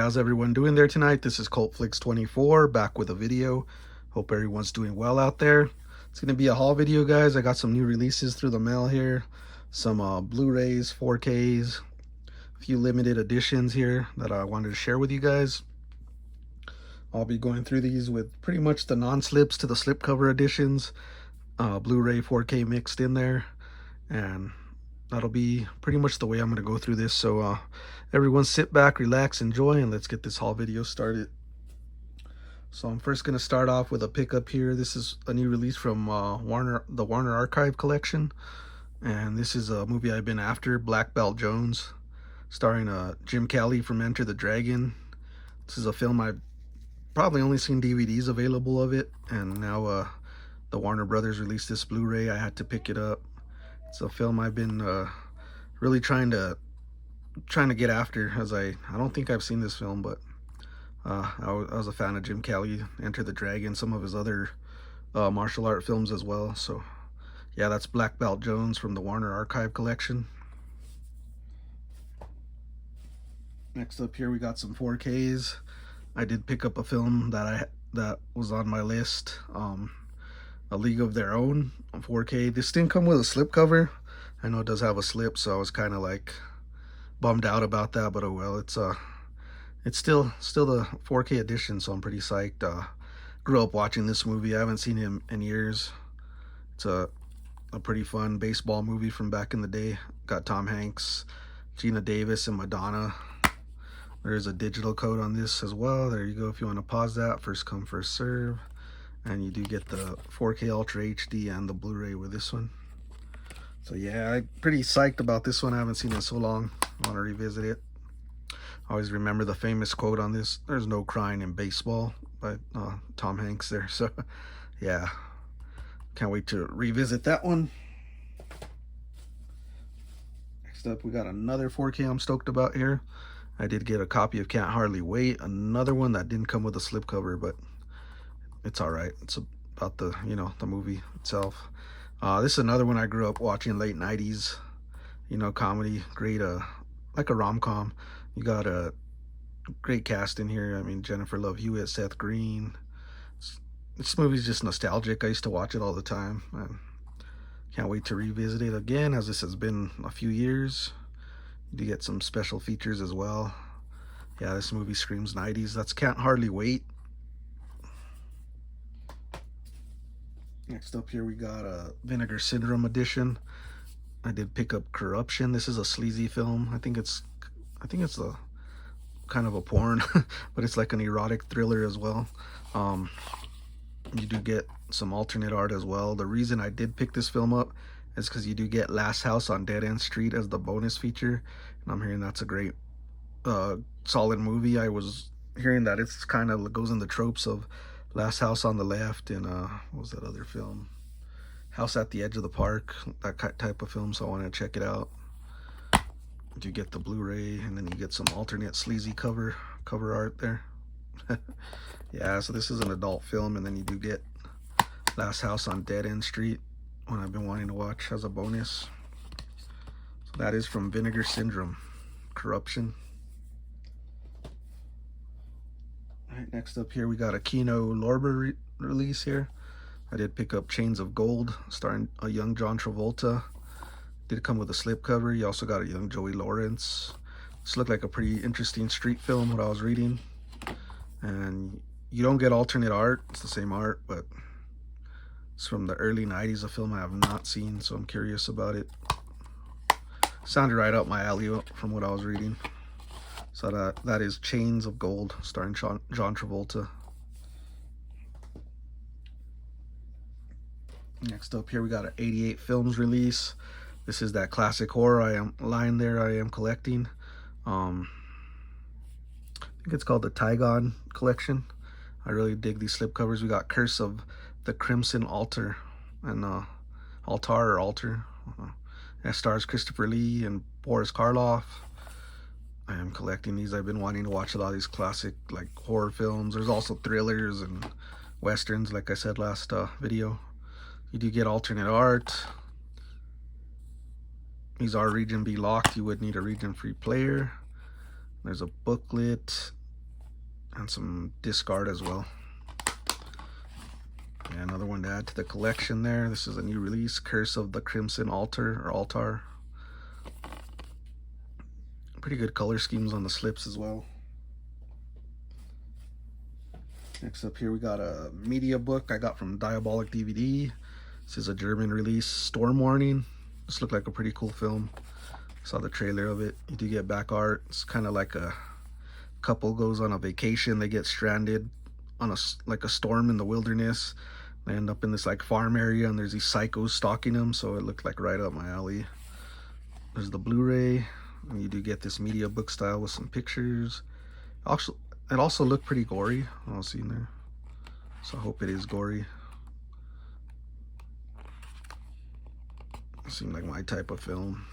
how's everyone doing there tonight? This is CultFlix24 back with a video. Hope everyone's doing well out there. It's going to be a haul video, guys. I got some new releases through the mail here. Some Blu-rays, 4Ks, a few limited editions here that I wanted to share with you guys. I'll be going through these with pretty much the non-slips to the slipcover editions. Blu-ray 4K mixed in there. And that'll be pretty much the way I'm going to go through this. So everyone sit back, relax, enjoy, and let's get this haul video started. So I'm first going to start off with a pickup here. This is a new release from the Warner Archive collection. And this is a movie I've been after, Black Belt Jones, starring Jim Kelly from Enter the Dragon. This is a film I've probably only seen DVDs available of it. And now the Warner Brothers released this Blu-ray. I had to pick it up. It's a film I've been really trying to get after, as I don't think I've seen this film, but I was a fan of Jim Kelly, Enter the Dragon, some of his other martial art films as well. So yeah, that's Black Belt Jones from the Warner Archive collection. Next up here we got some 4Ks. I did pick up a film that was on my list, A League of Their Own on 4K. This didn't come with a slipcover. I know it does have a slip, so I was kind of like bummed out about that, but oh well. It's still the 4K edition, so I'm pretty psyched. Grew up watching this movie. I haven't seen him in years. It's a pretty fun baseball movie from back in the day. Got Tom Hanks, Gina Davis, and Madonna. There's a digital code on this as well. There you go if you want to pause that. First come, first serve. And you do get the 4K Ultra HD and the Blu-ray with this one. So yeah, I'm pretty psyched about this one. I haven't seen it in so long. I want to revisit it. I always remember the famous quote on this: "There's no crying in baseball," by Tom Hanks there. So yeah, can't wait to revisit that one. Next up, we got another 4K I'm stoked about here. I did get a copy of Can't Hardly Wait, another one that didn't come with a slipcover, but it's all right. It's about the movie itself. This is another one I grew up watching, late 90s, comedy, great, like a rom-com. You got a great cast in here. I mean, Jennifer Love Hewitt, Seth Green. This movie's just nostalgic. I used to watch it all the time. I can't wait to revisit it again, as this has been a few years. You do get some special features as well. Yeah, this movie screams 90s. That's Can't Hardly Wait. Next up here we got a Vinegar Syndrome edition. I did pick up Corruption. This is a sleazy film. I think it's a kind of a porn, but it's like an erotic thriller as well. You do get some alternate art as well. The reason I did pick this film up is because you do get Last House on Dead End Street as the bonus feature, and I'm hearing that's a great solid movie. I was hearing that it's kind of goes in the tropes of Last House on the Left and what was that other film, House at the Edge of the Park, that type of film. So I want to check it out. You get the Blu-ray, and then you get some alternate sleazy cover art there. Yeah, so this is an adult film, and then you do get Last House on Dead End Street, one I've been wanting to watch as a bonus. So that is from Vinegar Syndrome, Corruption. Alright, next up here we got a Kino Lorber release here. I did pick up Chains of Gold, starring a young John Travolta. Did come with a slipcover. You also got a young Joey Lawrence. This looked like a pretty interesting street film, what I was reading. And you don't get alternate art. It's the same art, but it's from the early 90s, a film I have not seen, so I'm curious about it. Sounded right up my alley from what I was reading. So that is Chains of Gold, starring John Travolta. Next up here we got an 88 Films release. This is that classic horror I am collecting. I think it's called the Tygon collection. I really dig these slipcovers. We got Curse of the Crimson Altar and Altar. That stars Christopher Lee and Boris Karloff. I am collecting these. I've been wanting to watch a lot of these classic like horror films. There's also thrillers and westerns, like I said last video. You do get alternate art. These are region B locked. You would need a region free player. There's a booklet. and some disc art as well. Yeah, another one to add to the collection there. This is a new release, Curse of the Crimson Altar. Pretty good color schemes on the slips as well. Next up here we got a media book I got from Diabolic DVD. This is a German release, Storm Warning. This looked like a pretty cool film. Saw the trailer of it. You do get back art. It's kind of like a couple goes on a vacation. They get stranded on a storm in the wilderness. They end up in this like farm area, and there's these psychos stalking them. So it looked like right up my alley. There's the Blu-ray, and you do get this media book style with some pictures. It also looked pretty gory. I was seeing there, so I hope it is gory. It seemed like my type of film.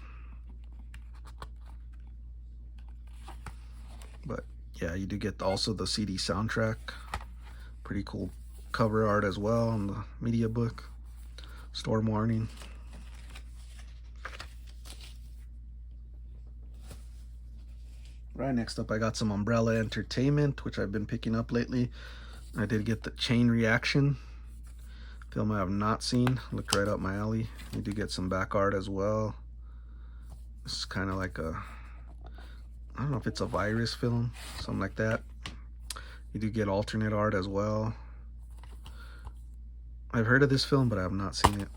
But yeah, you do get also the CD soundtrack. Pretty cool cover art as well on the media book. Storm Warning. Right, next up I got some Umbrella Entertainment, which I've been picking up lately. I did get the Chain Reaction film I have not seen. Looked right up my alley. You do get some back art as well. This is kind of like a, I don't know if it's a virus film, something like that. You do get alternate art as well. I've heard of this film, but I have not seen it.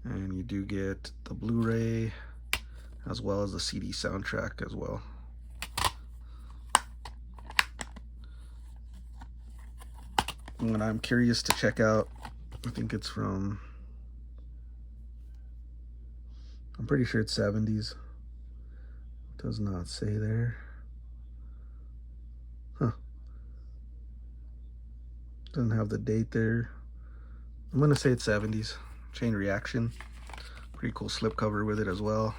And you do get the Blu-ray as well as the CD soundtrack as well. When I'm curious to check out, I think it's from, I'm pretty sure it's 70s. Does not say there. Huh. Doesn't have the date there. I'm gonna say it's 70s. Chain Reaction. Pretty cool slipcover with it as well.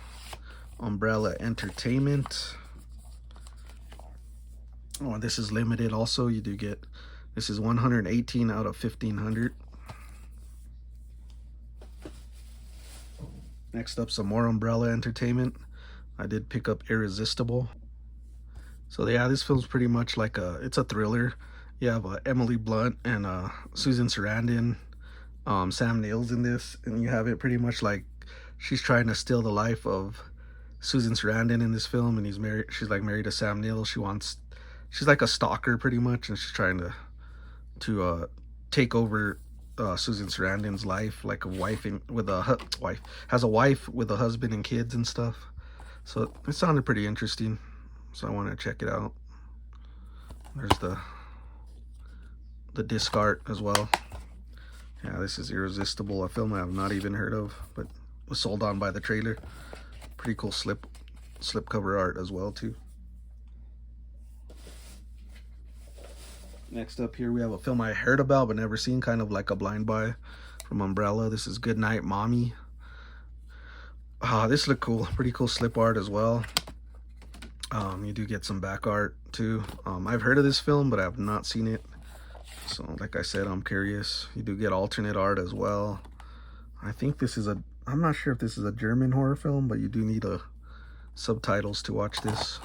Umbrella Entertainment. Oh, and this is limited also. You do get, this is 118 out of 1500. Next up, some more Umbrella Entertainment. I did pick up Irresistible. So yeah, this film's pretty much like it's a thriller. You have Emily Blunt and Susan Sarandon, Sam Neill's in this, and you have it pretty much like she's trying to steal the life of Susan Sarandon in this film, and she's like married to Sam Neill. She's like a stalker pretty much, and she's trying to take over Susan Sarandon's life, like a wife has a wife with a husband and kids and stuff. So it sounded pretty interesting, so I want to check it out. There's the disc art as well. Yeah, this is Irresistible, a film I have not even heard of, but was sold on by the trailer. Pretty cool slip cover art as well too. Next up here we have a film I heard about but never seen, kind of like a blind buy from Umbrella. This is Goodnight Mommy. This looked cool. Pretty cool slip art as well. You do get some back art too. I've heard of this film but I have not seen it. So like I said, I'm curious. You do get alternate art as well. I think this is I'm not sure if this is a German horror film, but you do need subtitles to watch this.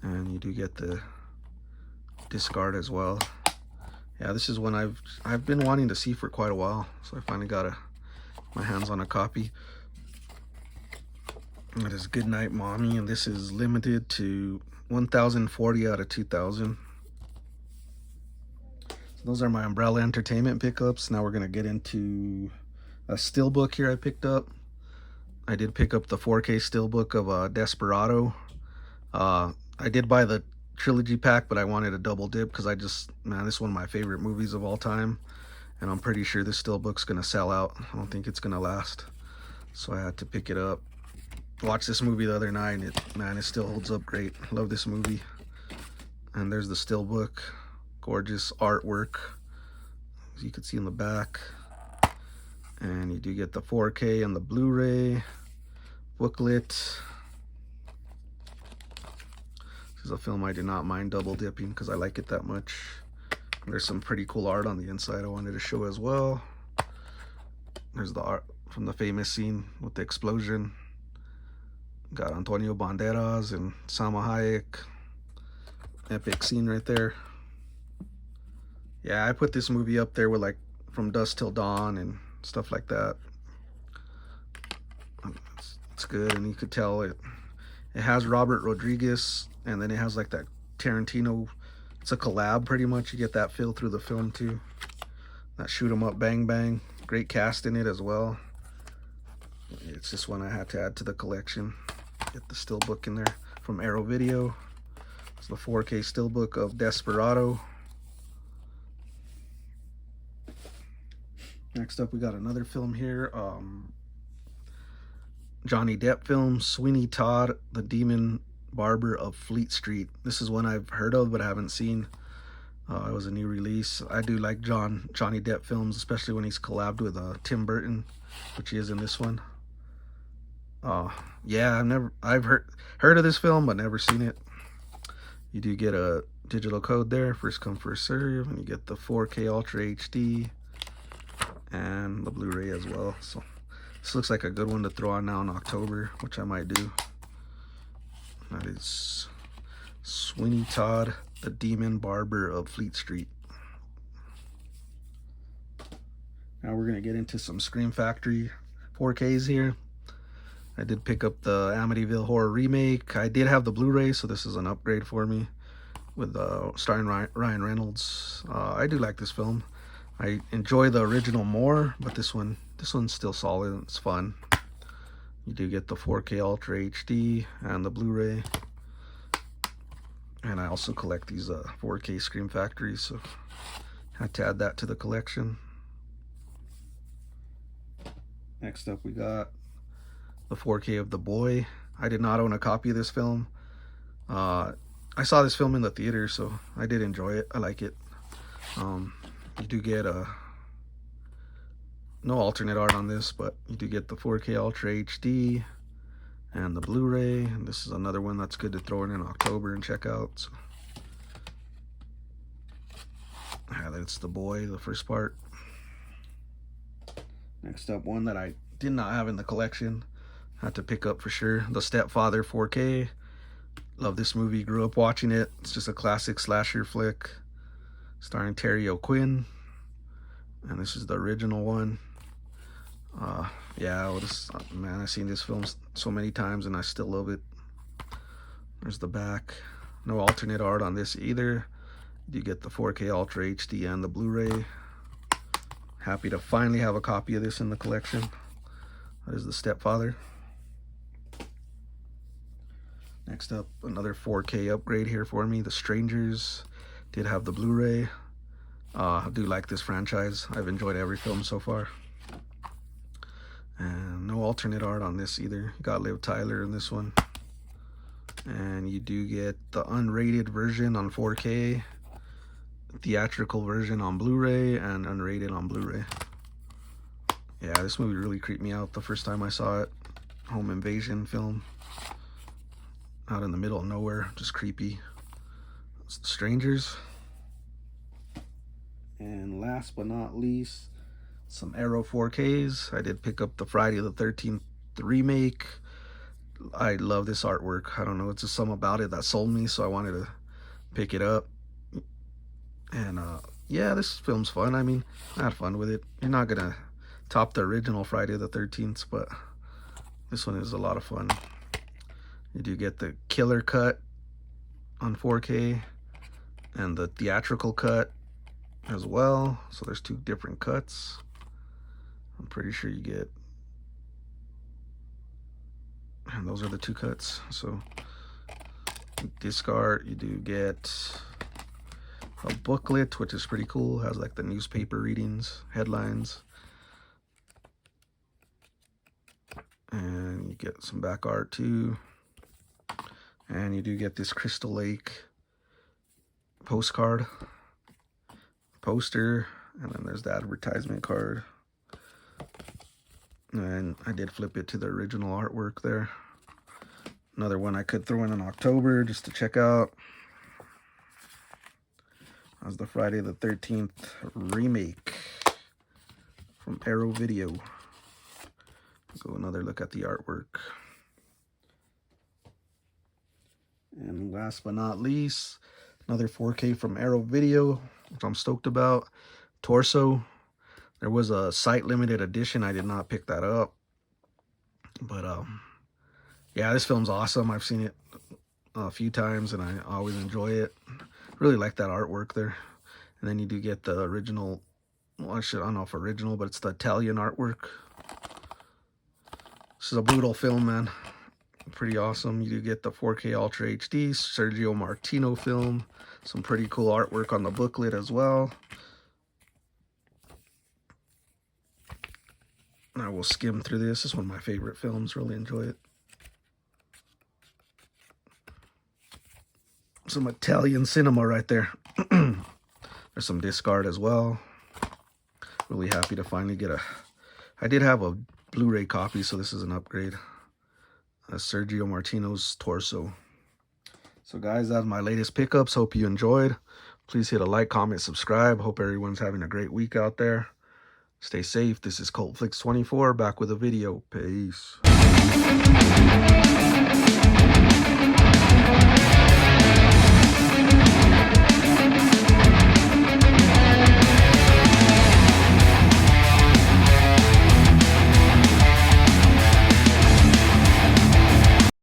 And you do get the disc art as well. Yeah, this is one I've been wanting to see for quite a while, so I finally got my hands on a copy. It is Goodnight Mommy, and this is limited to 1,040 out of 2,000. So those are my Umbrella Entertainment pickups. Now we're gonna get into a steelbook here I picked up. I did pick up the 4K steelbook of Desperado. I did buy the trilogy pack, but I wanted a double dip because man, this is one of my favorite movies of all time, and I'm pretty sure this steelbook's gonna sell out. I don't think it's gonna last, so I had to pick it up. Watched this movie the other night, and it still holds up great. Love this movie. And there's the steelbook. Gorgeous artwork, as you can see in the back. And you do get the 4K and the Blu-ray booklet. This is a film I do not mind double dipping because I like it that much. And there's some pretty cool art on the inside I wanted to show as well. There's the art from the famous scene with the explosion. Got Antonio Banderas and Salma Hayek. Epic scene right there. Yeah, I put this movie up there with like From Dusk Till Dawn and stuff like that. It's good, and you could tell it has Robert Rodriguez, and then it has like that Tarantino. It's a collab pretty much. You get that feel through the film too. That shoot 'em up, bang bang. Great cast in it as well. It's just one I had to add to the collection. Get the steelbook in there from Arrow Video. It's the 4K steelbook of Desperado. Next up, we got another film here. Johnny Depp film, Sweeney Todd, the Demon Barber of Fleet Street. This is one I've heard of but I haven't seen. It was a new release. I do like Johnny Depp films, especially when he's collabed with Tim Burton, which he is in this one. Yeah, I've heard of this film but never seen it. You do get a digital code there, first come first serve, and you get the 4K Ultra HD and the Blu-ray as well. So this looks like a good one to throw on now in October, which I might do. That is Sweeney Todd, the Demon Barber of Fleet Street. Now we're going to get into some Scream Factory 4Ks here. I did pick up the Amityville Horror Remake. I did have the Blu-ray, so this is an upgrade for me with starring Ryan Reynolds. I do like this film. I enjoy the original more, but this one's still solid. It's fun. You do get the 4K Ultra HD and the Blu-ray. And I also collect these 4K Scream Factories, so had to add that to the collection. Next up, we got the 4K of The Boy. I did not own a copy of this film. I saw this film in the theater, so I did enjoy it. I like it. You do get no alternate art on this, but you do get the 4K Ultra HD and the Blu-ray. And this is another one that's good to throw in October and check out. So, yeah, that's The Boy, the first part. Next up, one that I did not have in the collection. Had to pick up for sure. The Stepfather 4K. Love this movie. Grew up watching it. It's just a classic slasher flick starring Terry O'Quinn. And this is the original one. Yeah, man, I've seen this film so many times and I still love it. There's the back. No alternate art on this either. You get the 4K Ultra HD and the Blu-ray. Happy to finally have a copy of this in the collection. That is The Stepfather. Next up, another 4K upgrade here for me. The Strangers. Did have the Blu-ray. I do like this franchise. I've enjoyed every film so far. And no alternate art on this either. You got Liv Tyler in this one. And you do get the unrated version on 4K, theatrical version on Blu-ray, and unrated on Blu-ray. Yeah, this movie really creeped me out the first time I saw it. Home invasion film. Out in the middle of nowhere, just creepy. It's The Strangers. And last but not least, some Arrow 4Ks. I did pick up the Friday the 13th remake. I love this artwork. I don't know, it's just something about it that sold me, so I wanted to pick it up. And yeah, this film's fun. I mean, I had fun with it. You're not gonna top the original Friday the 13th, but this one is a lot of fun. You do get the killer cut on 4K and the theatrical cut as well. So there's two different cuts. I'm pretty sure you get, and those are the two cuts. So disc art, you do get a booklet, which is pretty cool. Has like the newspaper readings, headlines, and you get some back art too. And you do get this Crystal Lake postcard, poster, and then there's the advertisement card. And I did flip it to the original artwork there. Another one I could throw in October just to check out. That's the Friday the 13th remake from Arrow Video. Go another look at the artwork. And last but not least, Another 4K from Arrow Video, which I'm stoked about. Torso. There was a site limited edition. I did not pick that up. But yeah, this film's awesome. I've seen it a few times and I always enjoy it. Really like that artwork there. And then you do get the original, well, I don't know if original, but it's the Italian artwork. This is a brutal film, man. Pretty awesome. You do get the 4K Ultra HD Sergio Martino film. Some pretty cool artwork on the booklet as well. I will skim through this. This is one of my favorite films. Really enjoy it. Some Italian cinema right there. There's some disc art as well. Really happy to finally get I did have a Blu-ray copy, so this is an upgrade. Sergio Martino's Torso. So guys, that's my latest pickups. Hope you enjoyed. Please hit a like, comment, subscribe. Hope everyone's having a great week out there. Stay safe. This is CultFlix24 back with a video. Peace.